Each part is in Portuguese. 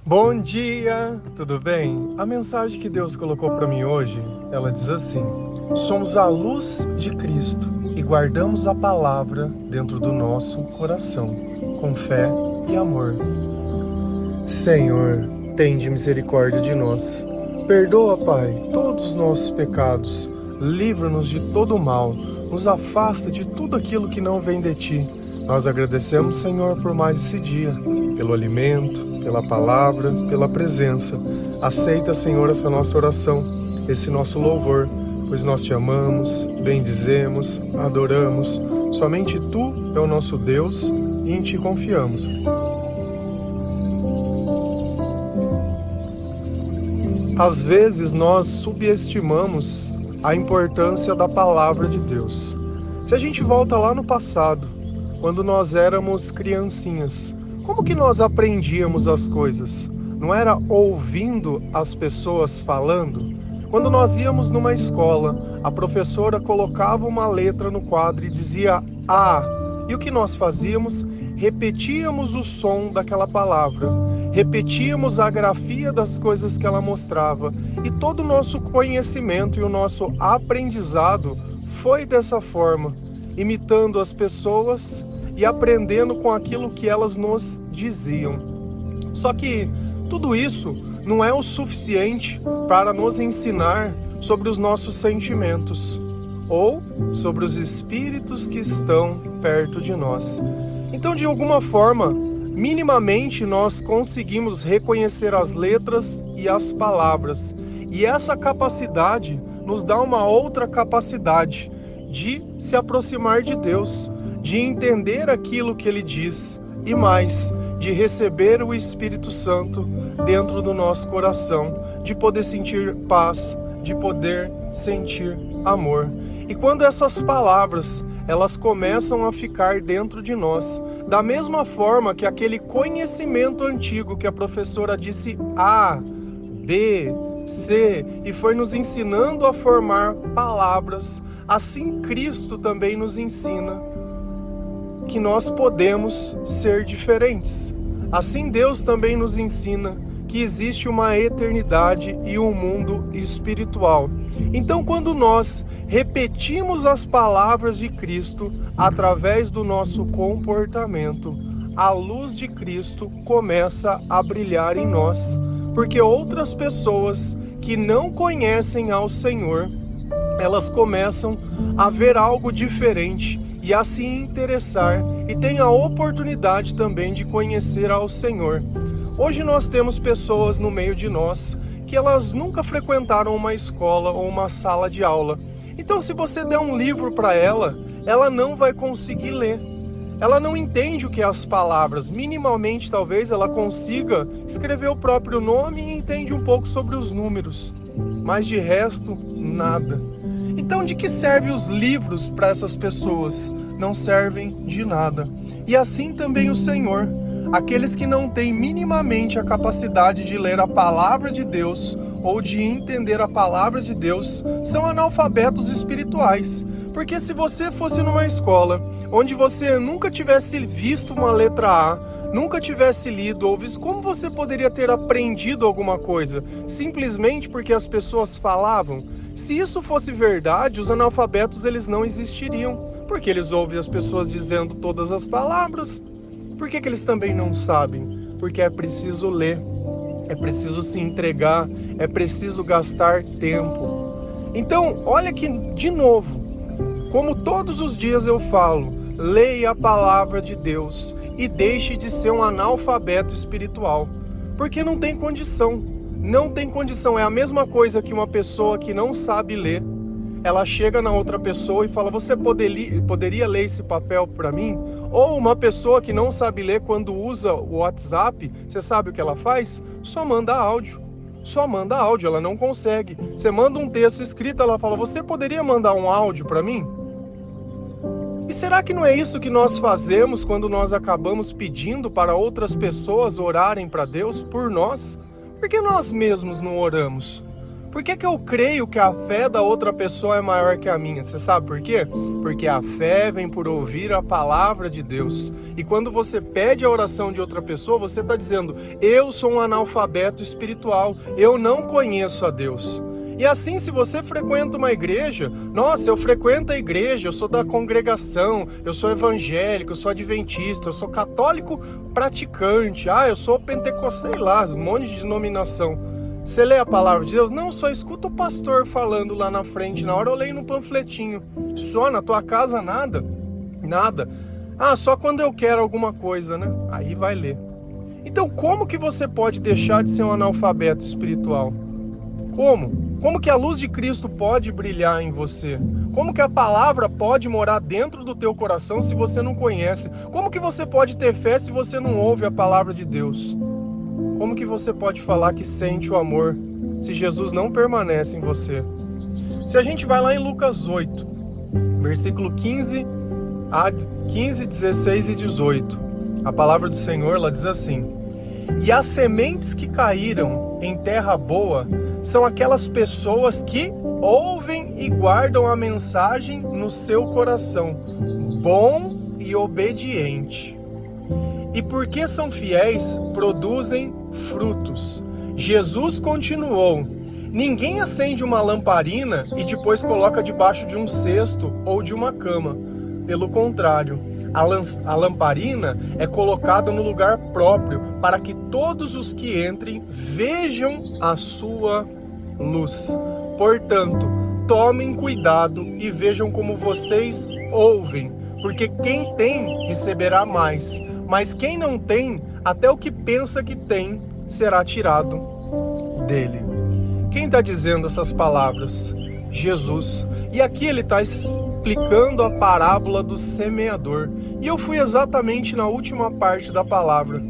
Bom dia, tudo bem? A mensagem que Deus colocou para mim hoje, ela diz assim: somos a luz de Cristo e guardamos a palavra dentro do nosso coração, com fé e amor. Senhor, tende misericórdia de nós. Perdoa, Pai, todos os nossos pecados. Livra-nos de todo o mal. Nos afasta de tudo aquilo que não vem de Ti. Nós agradecemos, Senhor, por mais esse dia, pelo alimento, pela palavra, pela presença. Aceita, Senhor, essa nossa oração, esse nosso louvor, pois nós Te amamos, bendizemos, adoramos. Somente Tu é o nosso Deus e em Ti confiamos. Às vezes nós subestimamos a importância da palavra de Deus. Se a gente volta lá no passado, quando nós éramos criancinhas, como que nós aprendíamos as coisas? Não era ouvindo as pessoas falando? Quando nós íamos numa escola, a professora colocava uma letra no quadro e dizia A. E o que nós fazíamos? Repetíamos o som daquela palavra. Repetíamos a grafia das coisas que ela mostrava. E todo o nosso conhecimento e o nosso aprendizado foi dessa forma, imitando as pessoas e aprendendo com aquilo que elas nos diziam. Só que tudo isso não é o suficiente para nos ensinar sobre os nossos sentimentos ou sobre os espíritos que estão perto de nós. Então, de alguma forma, minimamente nós conseguimos reconhecer as letras e as palavras. E essa capacidade nos dá uma outra capacidade de se aproximar de Deus, de entender aquilo que Ele diz e mais, de receber o Espírito Santo dentro do nosso coração, de poder sentir paz, de poder sentir amor. E quando essas palavras, elas começam a ficar dentro de nós, da mesma forma que aquele conhecimento antigo que a professora disse A, B, C, e foi nos ensinando a formar palavras, assim Cristo também nos ensina que nós podemos ser diferentes. Assim Deus também nos ensina que existe uma eternidade e um mundo espiritual. Então, quando nós repetimos as palavras de Cristo através do nosso comportamento, a luz de Cristo começa a brilhar em nós, porque outras pessoas que não conhecem ao Senhor, elas começam a ver algo diferente e a se interessar e têm a oportunidade também de conhecer ao Senhor. Hoje nós temos pessoas no meio de nós que elas nunca frequentaram uma escola ou uma sala de aula. Então, se você der um livro para ela, ela não vai conseguir ler. Ela não entende o que é as palavras. Minimamente, talvez, ela consiga escrever o próprio nome e entende um pouco sobre os números. Mas de resto, nada. Então, de que servem os livros para essas pessoas? Não servem de nada. E assim também o Senhor. Aqueles que não têm minimamente a capacidade de ler a palavra de Deus ou de entender a palavra de Deus são analfabetos espirituais. Porque se você fosse numa escola onde você nunca tivesse visto uma letra A, nunca tivesse lido ou visto, como você poderia ter aprendido alguma coisa? Simplesmente porque as pessoas falavam? Se isso fosse verdade, os analfabetos eles não existiriam, porque eles ouvem as pessoas dizendo todas as palavras. Por que eles também não sabem? Porque é preciso ler, é preciso se entregar, é preciso gastar tempo. Então, olha que, de novo, como todos os dias eu falo, leia a palavra de Deus e deixe de ser um analfabeto espiritual, porque não tem condição. Não tem condição, é a mesma coisa que uma pessoa que não sabe ler, ela chega na outra pessoa e fala, você poderia ler esse papel para mim? Ou uma pessoa que não sabe ler, quando usa o WhatsApp, você sabe o que ela faz? Só manda áudio, ela não consegue. Você manda um texto escrito, ela fala, você poderia mandar um áudio para mim? E será que não é isso que nós fazemos quando nós acabamos pedindo para outras pessoas orarem para Deus por nós? Por que nós mesmos não oramos? Por que eu creio que a fé da outra pessoa é maior que a minha? Você sabe por quê? Porque a fé vem por ouvir a palavra de Deus. E quando você pede a oração de outra pessoa, você está dizendo: eu sou um analfabeto espiritual, eu não conheço a Deus. E assim, se você frequenta uma igreja, nossa, eu frequento a igreja, eu sou da congregação, eu sou evangélico, eu sou adventista, eu sou católico praticante, eu sou pentecostal, sei lá, um monte de denominação. Você lê a palavra de Deus? Não, só escuta o pastor falando lá na frente, na hora eu leio no panfletinho. Só na tua casa nada? Nada. Só quando eu quero alguma coisa, né? Aí vai ler. Então como que você pode deixar de ser um analfabeto espiritual? Como? Como que a luz de Cristo pode brilhar em você? Como que a palavra pode morar dentro do teu coração se você não conhece? Como que você pode ter fé se você não ouve a palavra de Deus? Como que você pode falar que sente o amor se Jesus não permanece em você? Se a gente vai lá em Lucas 8, versículo 15, 16 e 18, a palavra do Senhor ela diz assim: e as sementes que caíram em terra boa são aquelas pessoas que ouvem e guardam a mensagem no seu coração, bom e obediente. E porque são fiéis, produzem frutos. Jesus continuou: ninguém acende uma lamparina e depois coloca debaixo de um cesto ou de uma cama. Pelo contrário, a lamparina é colocada no lugar próprio para que todos os que entrem vejam a sua luz. Portanto, tomem cuidado e vejam como vocês ouvem, porque quem tem receberá mais, mas quem não tem, até o que pensa que tem será tirado dele. Quem está dizendo essas palavras? Jesus. E aqui ele está explicando a parábola do semeador. E eu fui exatamente na última parte da palavra,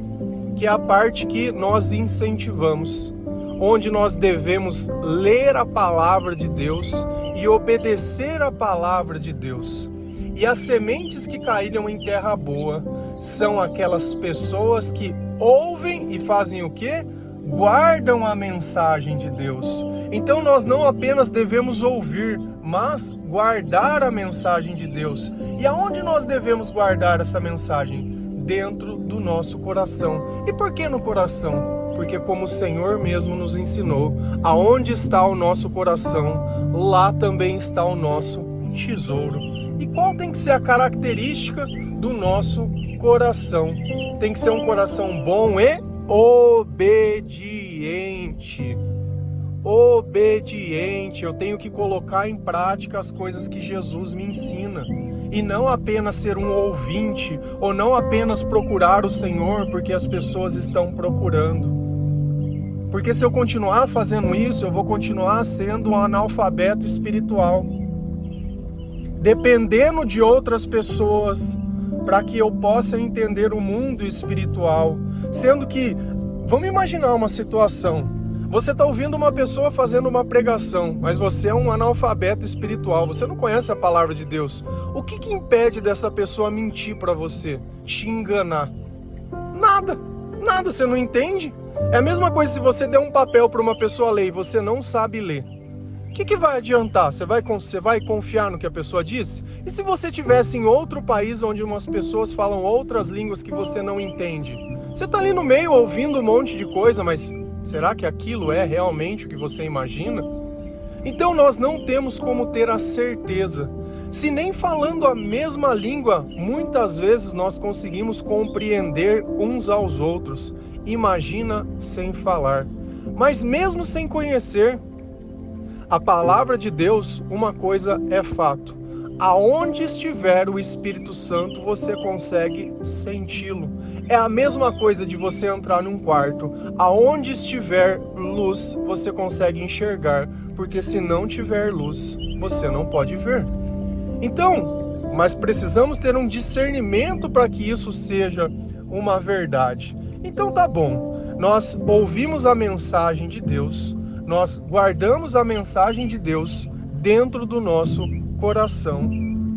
que é a parte que nós incentivamos, onde nós devemos ler a palavra de Deus e obedecer a palavra de Deus. E as sementes que caíram em terra boa são aquelas pessoas que ouvem e fazem o quê? Guardam a mensagem de Deus. Então nós não apenas devemos ouvir, mas guardar a mensagem de Deus. E aonde nós devemos guardar essa mensagem? Dentro do nosso coração. E por que no coração? Porque como o Senhor mesmo nos ensinou, aonde está o nosso coração, lá também está o nosso tesouro. E qual tem que ser a característica do nosso coração? Tem que ser um coração bom e obediente. Obediente, eu tenho que colocar em prática as coisas que Jesus me ensina. E não apenas ser um ouvinte, ou não apenas procurar o Senhor porque as pessoas estão procurando. Porque se eu continuar fazendo isso, eu vou continuar sendo um analfabeto espiritual, dependendo de outras pessoas para que eu possa entender o mundo espiritual. Sendo que, vamos imaginar uma situação, você está ouvindo uma pessoa fazendo uma pregação, mas você é um analfabeto espiritual, você não conhece a palavra de Deus. O que impede dessa pessoa mentir para você, te enganar? Nada, você não entende? É a mesma coisa se você der um papel para uma pessoa ler e você não sabe ler. O que vai adiantar? Você vai confiar no que a pessoa disse? E se você estivesse em outro país onde umas pessoas falam outras línguas que você não entende? Você está ali no meio ouvindo um monte de coisa, mas será que aquilo é realmente o que você imagina? Então nós não temos como ter a certeza. Se nem falando a mesma língua, muitas vezes nós conseguimos compreender uns aos outros. Imagina sem falar. Mas mesmo sem conhecer a palavra de Deus, uma coisa é fato: aonde estiver o Espírito Santo, você consegue senti-lo. É a mesma coisa de você entrar num quarto, aonde estiver luz, você consegue enxergar, porque se não tiver luz, você não pode ver. Então, mas precisamos ter um discernimento para que isso seja uma verdade. Então tá bom, nós ouvimos a mensagem de Deus, nós guardamos a mensagem de Deus dentro do nosso coração,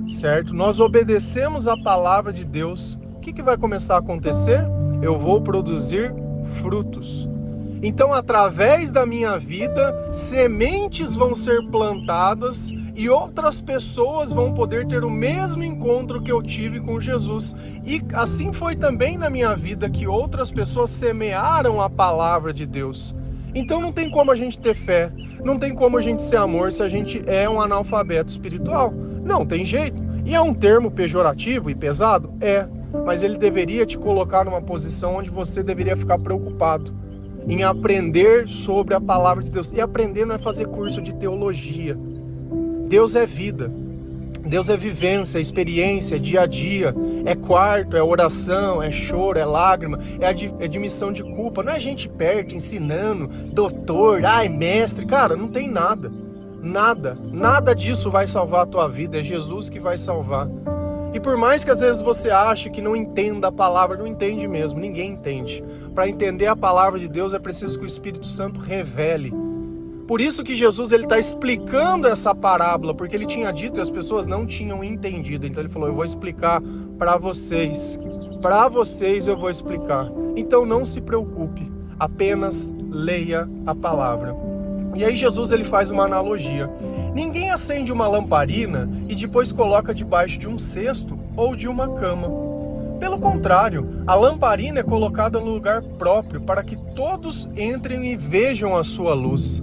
certo? Nós obedecemos a palavra de Deus. O que vai começar a acontecer? Eu vou produzir frutos. Então, através da minha vida, sementes vão ser plantadas e outras pessoas vão poder ter o mesmo encontro que eu tive com Jesus. E assim foi também na minha vida, que outras pessoas semearam a palavra de Deus. Então não tem como a gente ter fé, não tem como a gente ser amor se a gente é um analfabeto espiritual. Não tem jeito. E é um termo pejorativo e pesado? É. Mas ele deveria te colocar numa posição onde você deveria ficar preocupado em aprender sobre a palavra de Deus. E aprender não é fazer curso de teologia. Deus é vida. Deus é vivência, é experiência, é dia a dia. É quarto, é oração, é choro, é lágrima, é admissão de culpa. Não é gente perto, ensinando, doutor, ai, mestre. Cara, não tem nada. Nada disso vai salvar a tua vida. É Jesus que vai salvar. E por mais que às vezes você ache que não entenda a palavra, não entende mesmo, ninguém entende. Para entender a palavra de Deus é preciso que o Espírito Santo revele. Por isso que Jesus está explicando essa parábola, porque ele tinha dito e as pessoas não tinham entendido. Então ele falou, eu vou explicar para vocês eu vou explicar. Então não se preocupe, apenas leia a palavra. E aí Jesus ele faz uma analogia. Ninguém acende uma lamparina e depois coloca debaixo de um cesto ou de uma cama. Pelo contrário, a lamparina é colocada no lugar próprio para que todos entrem e vejam a sua luz.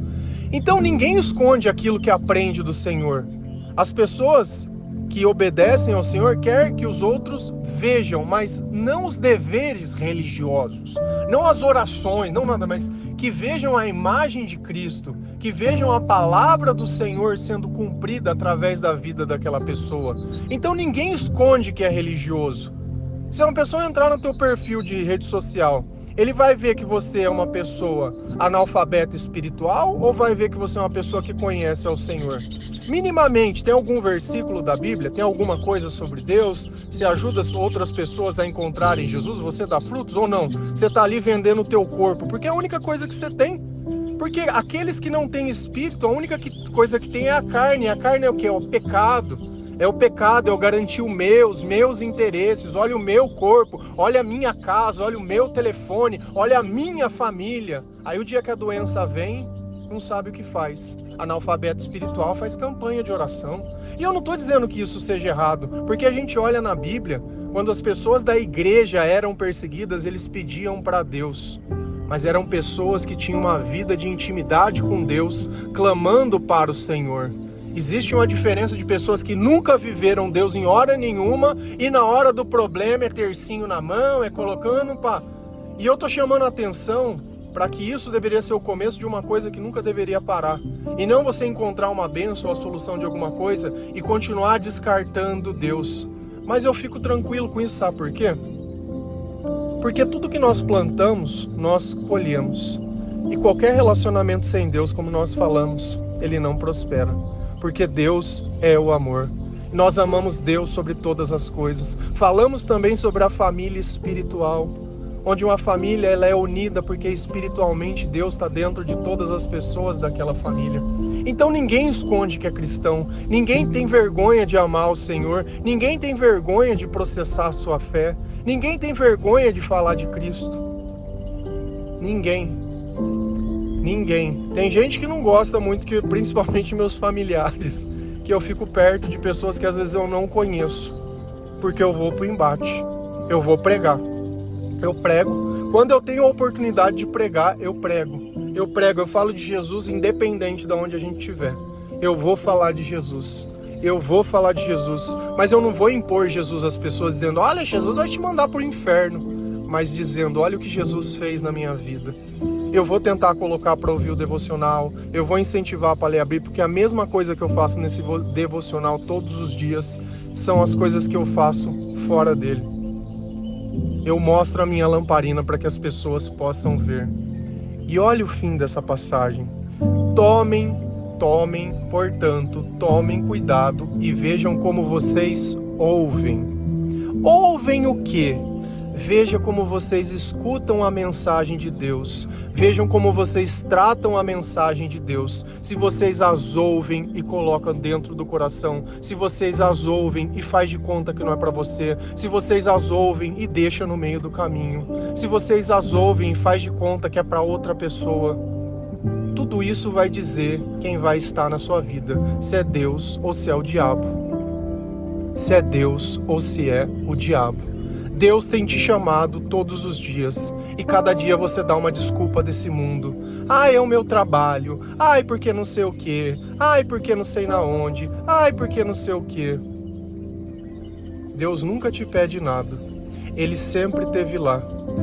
Então ninguém esconde aquilo que aprende do Senhor. As pessoas que obedecem ao Senhor querem que os outros vejam, mas não os deveres religiosos, não as orações, não nada, mas que vejam a imagem de Cristo, que vejam a palavra do Senhor sendo cumprida através da vida daquela pessoa. Então ninguém esconde que é religioso. Se uma pessoa entrar no teu perfil de rede social, ele vai ver que você é uma pessoa analfabeta espiritual ou vai ver que você é uma pessoa que conhece ao Senhor? Minimamente, tem algum versículo da Bíblia? Tem alguma coisa sobre Deus? Você ajuda outras pessoas a encontrarem Jesus? Você dá frutos ou não? Você está ali vendendo o teu corpo, porque é a única coisa que você tem. Porque aqueles que não têm espírito, a única coisa que tem é a carne. A carne é o quê? É o pecado. É o pecado, é o garantir os meus interesses, olha o meu corpo, olha a minha casa, olha o meu telefone, olha a minha família. Aí o dia que a doença vem, não sabe o que faz. Analfabeto espiritual faz campanha de oração. E eu não estou dizendo que isso seja errado, porque a gente olha na Bíblia, quando as pessoas da igreja eram perseguidas, eles pediam para Deus. Mas eram pessoas que tinham uma vida de intimidade com Deus, clamando para o Senhor. Existe uma diferença de pessoas que nunca viveram Deus em hora nenhuma e na hora do problema é tercinho na mão, é colocando pá. E eu tô chamando a atenção para que isso deveria ser o começo de uma coisa que nunca deveria parar. E não você encontrar uma bênção ou a solução de alguma coisa e continuar descartando Deus. Mas eu fico tranquilo com isso, sabe por quê? Porque tudo que nós plantamos, nós colhemos. E qualquer relacionamento sem Deus, como nós falamos, ele não prospera. Porque Deus é o amor. Nós amamos Deus sobre todas as coisas. Falamos também sobre a família espiritual, onde uma família ela é unida porque espiritualmente Deus está dentro de todas as pessoas daquela família. Então ninguém esconde que é cristão, ninguém tem vergonha de amar o Senhor, ninguém tem vergonha de processar a sua fé, ninguém tem vergonha de falar de Cristo. Ninguém. Tem gente que não gosta muito, que principalmente meus familiares, que eu fico perto de pessoas que às vezes eu não conheço, porque eu vou pro embate, eu vou pregar, eu prego. Quando eu tenho a oportunidade de pregar, eu prego, eu falo de Jesus independente de onde a gente estiver. Eu vou falar de Jesus, mas eu não vou impor Jesus às pessoas dizendo, olha, Jesus vai te mandar pro inferno, mas dizendo, olha o que Jesus fez na minha vida. Eu vou tentar colocar para ouvir o devocional, eu vou incentivar para ler a Bíblia, porque a mesma coisa que eu faço nesse devocional todos os dias são as coisas que eu faço fora dele. Eu mostro a minha lamparina para que as pessoas possam ver. E olha o fim dessa passagem. Portanto, tomem cuidado e vejam como vocês ouvem. Ouvem o quê? Veja como vocês escutam a mensagem de Deus. Vejam como vocês tratam a mensagem de Deus. Se vocês as ouvem e colocam dentro do coração. Se vocês as ouvem e faz de conta que não é para você. Se vocês as ouvem e deixa no meio do caminho. Se vocês as ouvem e faz de conta que é para outra pessoa. Tudo isso vai dizer quem vai estar na sua vida. Se é Deus ou se é o diabo. Se é Deus ou se é o diabo. Deus tem te chamado todos os dias e cada dia você dá uma desculpa desse mundo. Ai, é o meu trabalho. Ai, porque não sei o quê. Ai, porque não sei na onde. Ai, porque não sei o quê. Deus nunca te pede nada. Ele sempre esteve lá.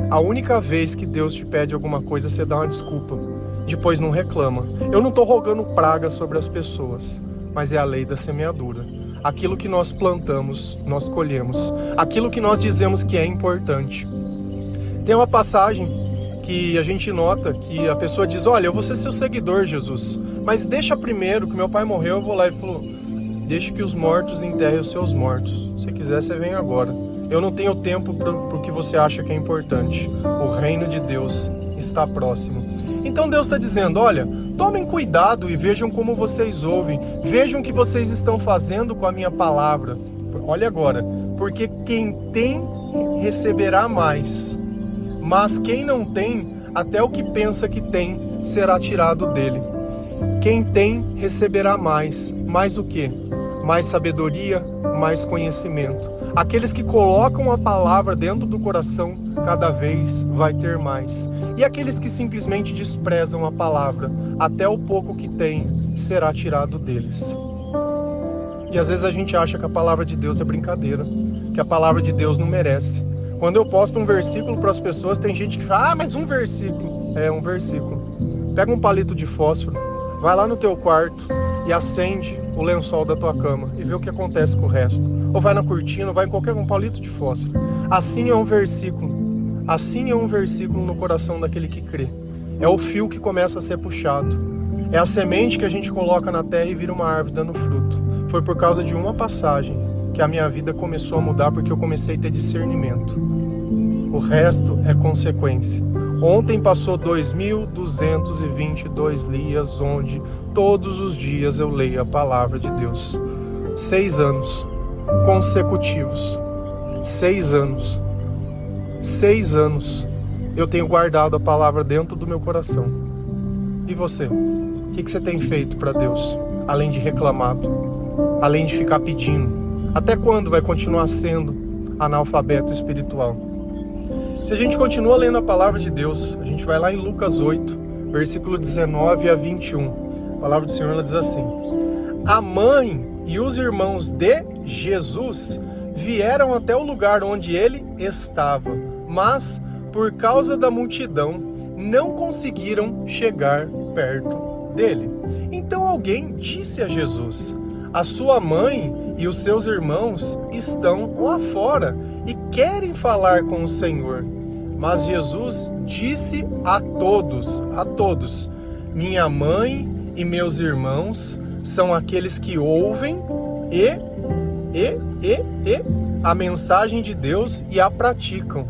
A única vez que Deus te pede alguma coisa, você dá uma desculpa. Depois não reclama. Eu não estou rogando praga sobre as pessoas, mas é a lei da semeadura. Aquilo que nós plantamos, nós colhemos. Aquilo que nós dizemos que é importante. Tem uma passagem que a gente nota que a pessoa diz, olha, eu vou ser seu seguidor, Jesus, mas deixa primeiro que meu pai morreu, eu vou lá. Ele falou, deixa que os mortos enterrem os seus mortos. Se quiser, você vem agora. Eu não tenho tempo para o que você acha que é importante. O reino de Deus está próximo. Então Deus está dizendo, olha, tomem cuidado e vejam como vocês ouvem. Vejam o que vocês estão fazendo com a minha palavra. Olha agora, porque quem tem receberá mais. Mas quem não tem, até o que pensa que tem, será tirado dele. Quem tem, receberá mais. Mais o quê? Mais sabedoria, mais conhecimento. Aqueles que colocam a palavra dentro do coração, cada vez vai ter mais. E aqueles que simplesmente desprezam a palavra, até o pouco que tem, será tirado deles. E às vezes a gente acha que a palavra de Deus é brincadeira, que a palavra de Deus não merece. Quando eu posto um versículo para as pessoas, tem gente que fala, mas um versículo. É, um versículo. Pega um palito de fósforo, vai lá no teu quarto e acende o lençol da tua cama e vê o que acontece com o resto. Ou vai na cortina, ou vai em qualquer palito de fósforo. Assim é um versículo. Assim é um versículo no coração daquele que crê. É o fio que começa a ser puxado. É a semente que a gente coloca na terra e vira uma árvore dando fruto. Foi por causa de uma passagem que a minha vida começou a mudar, porque eu comecei a ter discernimento. O resto é consequência. Ontem passou 2.222 dias onde todos os dias eu leio a palavra de Deus. 6 anos consecutivos. 6 anos. 6 anos eu tenho guardado a palavra dentro do meu coração. E você? O que você tem feito para Deus? Além de reclamado, além de ficar pedindo. Até quando vai continuar sendo analfabeto espiritual? Se a gente continua lendo a palavra de Deus, a gente vai lá em Lucas 8, versículo 19 a 21. A palavra do Senhor ela diz assim: a mãe e os irmãos de Jesus vieram até o lugar onde ele estava, mas por causa da multidão não conseguiram chegar perto dele. Então alguém disse a Jesus: a sua mãe e os seus irmãos estão lá fora e querem falar com o Senhor. Mas Jesus disse a todos, minha mãe e meus irmãos são aqueles que ouvem a mensagem de Deus e a praticam.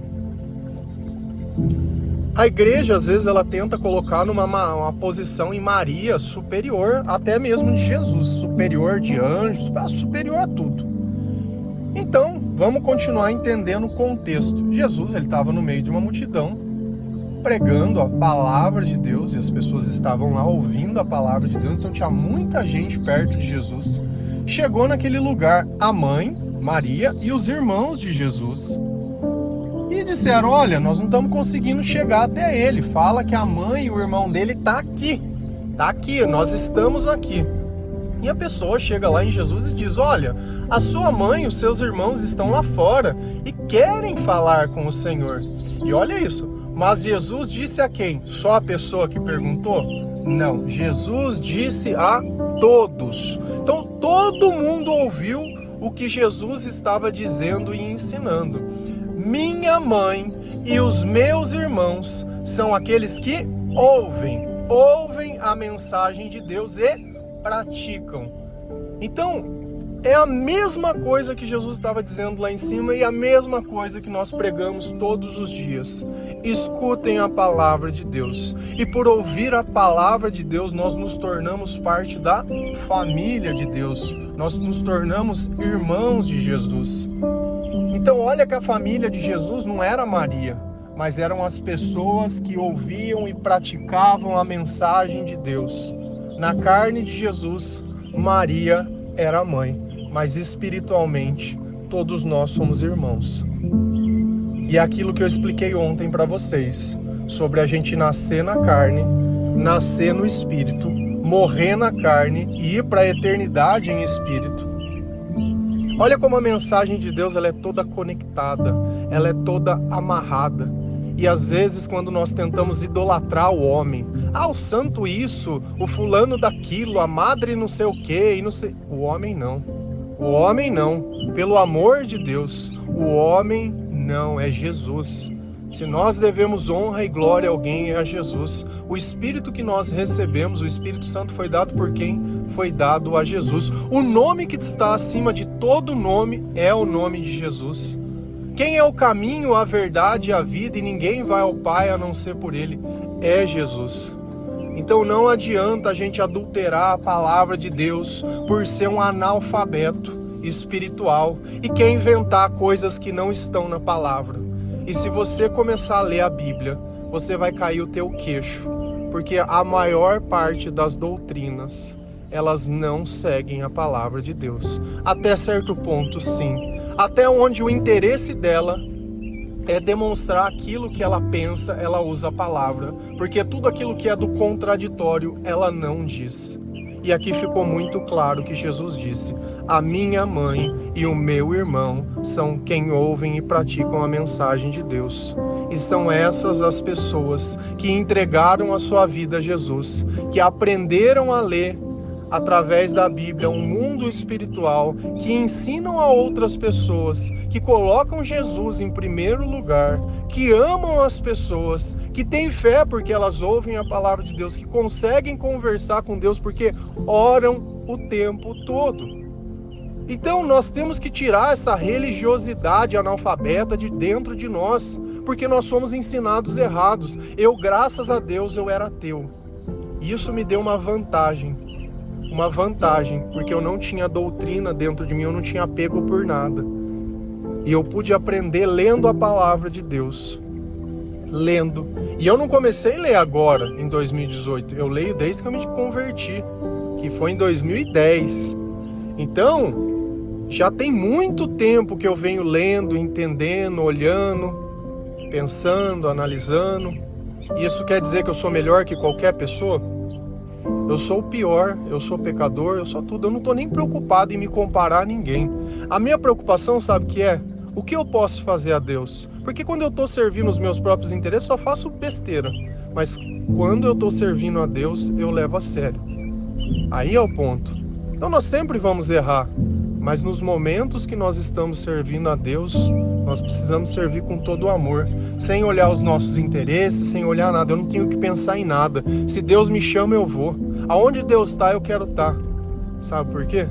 A igreja, às vezes, ela tenta colocar uma posição em Maria superior até mesmo de Jesus, superior de anjos, superior a tudo. Então, vamos continuar entendendo o contexto. Jesus, ele estava no meio de uma multidão, pregando a palavra de Deus, e as pessoas estavam lá ouvindo a palavra de Deus, então tinha muita gente perto de Jesus. Chegou naquele lugar a mãe, Maria, e os irmãos de Jesus. E disseram: olha, nós não estamos conseguindo chegar até ele. Fala que a mãe e o irmão dele tá aqui, nós estamos aqui. E a pessoa chega lá em Jesus e diz: olha, a sua mãe e os seus irmãos estão lá fora e querem falar com o Senhor. E olha isso, mas Jesus disse a quem? Só a pessoa que perguntou? Não, Jesus disse a todos. Então todo mundo ouviu o que Jesus estava dizendo e ensinando. Minha mãe e os meus irmãos são aqueles que ouvem a mensagem de Deus e praticam. Então, É a mesma coisa que Jesus estava dizendo lá em cima e a mesma coisa que nós pregamos todos os dias. Escutem a palavra de Deus. E por ouvir a palavra de Deus, nós nos tornamos parte da família de Deus. Nós nos tornamos irmãos de Jesus. Então olha que a família de Jesus não era Maria, mas eram as pessoas que ouviam e praticavam a mensagem de Deus. Na carne de Jesus, Maria era a mãe. Mas espiritualmente, todos nós somos irmãos. E é aquilo que eu expliquei ontem para vocês, sobre a gente nascer na carne, nascer no espírito, morrer na carne e ir para a eternidade em espírito. Olha como a mensagem de Deus ela é toda conectada, ela é toda amarrada. E às vezes quando nós tentamos idolatrar o homem, o santo isso, o fulano daquilo, a madre não sei o quê, e não sei... O homem não. O homem não, pelo amor de Deus, o homem não, é Jesus. Se nós devemos honra e glória a alguém, é a Jesus. O Espírito que nós recebemos, o Espírito Santo foi dado por quem? Foi dado a Jesus. O nome que está acima de todo nome é o nome de Jesus. Quem é o caminho, a verdade e a vida, e ninguém vai ao Pai a não ser por Ele, é Jesus. Então não adianta a gente adulterar a palavra de Deus por ser um analfabeto espiritual e quer inventar coisas que não estão na palavra. E se você começar a ler a Bíblia, você vai cair o teu queixo, porque a maior parte das doutrinas, elas não seguem a palavra de Deus. Até certo ponto, sim. Até onde o interesse dela é demonstrar aquilo que ela pensa, ela usa a palavra, porque tudo aquilo que é do contraditório, ela não diz. E aqui ficou muito claro que Jesus disse: a minha mãe e o meu irmão são quem ouvem e praticam a mensagem de Deus. E são essas as pessoas que entregaram a sua vida a Jesus, que aprenderam a ler através da Bíblia um mundo espiritual, que ensinam a outras pessoas, que colocam Jesus em primeiro lugar, que amam as pessoas, que têm fé porque elas ouvem a palavra de Deus, que conseguem conversar com Deus porque oram o tempo todo. Então nós temos que tirar essa religiosidade analfabeta de dentro de nós, porque nós somos ensinados errados. Eu, graças a Deus, eu era ateu. E isso me deu uma vantagem, porque eu não tinha doutrina dentro de mim, eu não tinha apego por nada. E eu pude aprender lendo a palavra de Deus. Lendo. E eu não comecei a ler agora, em 2018. Eu leio desde que eu me converti, que foi em 2010. Então, já tem muito tempo que eu venho lendo, entendendo, olhando, pensando, analisando. Isso quer dizer que eu sou melhor que qualquer pessoa? Eu sou o pior, eu sou pecador, eu sou tudo. Eu não estou nem preocupado em me comparar a ninguém. A minha preocupação, sabe o que é? O que eu posso fazer a Deus? Porque quando eu estou servindo os meus próprios interesses, só faço besteira. Mas quando eu estou servindo a Deus, eu levo a sério. Aí é o ponto. Então nós sempre vamos errar. Mas nos momentos que nós estamos servindo a Deus, nós precisamos servir com todo o amor, sem olhar os nossos interesses, sem olhar nada. Eu não tenho que pensar em nada. Se Deus me chama, eu vou. Aonde Deus está, eu quero estar. Sabe por quê?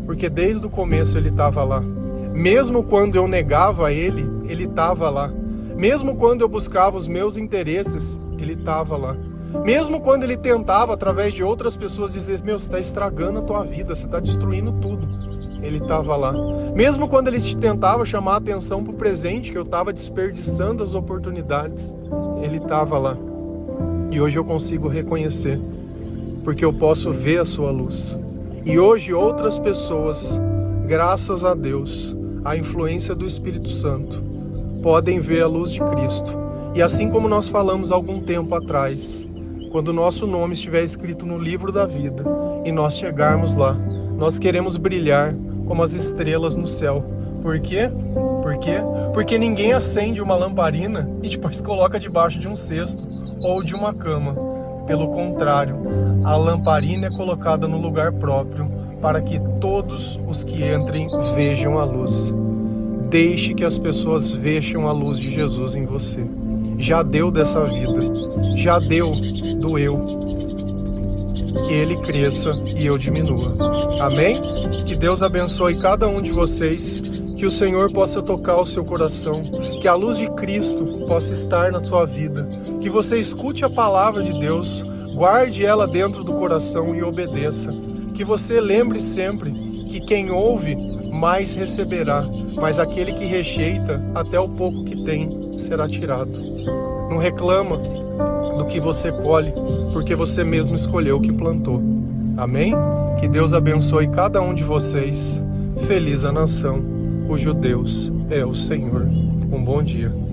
Porque desde o começo Ele estava lá. Mesmo quando eu negava Ele, Ele estava lá. Mesmo quando eu buscava os meus interesses, Ele estava lá. Mesmo quando Ele tentava, através de outras pessoas, dizer: meu, você está estragando a tua vida, você está destruindo tudo. Ele estava lá. Mesmo quando Ele tentava chamar a atenção para o presente, que eu estava desperdiçando as oportunidades, Ele estava lá. E hoje eu consigo reconhecer, porque eu posso ver a sua luz. E hoje outras pessoas, graças a Deus, a influência do Espírito Santo, podem ver a luz de Cristo. E assim como nós falamos há algum tempo atrás, quando o nosso nome estiver escrito no livro da vida e nós chegarmos lá, nós queremos brilhar como as estrelas no céu. Por quê? Porque ninguém acende uma lamparina e depois coloca debaixo de um cesto ou de uma cama. Pelo contrário, a lamparina é colocada no lugar próprio para que todos os que entrem vejam a luz. Deixe que as pessoas vejam a luz de Jesus em você. Já deu dessa vida, já deu do eu. Que Ele cresça e eu diminua. Amém? Que Deus abençoe cada um de vocês, que o Senhor possa tocar o seu coração, que a luz de Cristo possa estar na sua vida, que você escute a palavra de Deus, guarde ela dentro do coração e obedeça. Que você lembre sempre que quem ouve, mais receberá, mas aquele que rejeita, até o pouco que tem, será tirado. Não reclama do que você colhe, porque você mesmo escolheu o que plantou. Amém? Que Deus abençoe cada um de vocês. Feliz a nação cujo Deus é o Senhor. Um bom dia.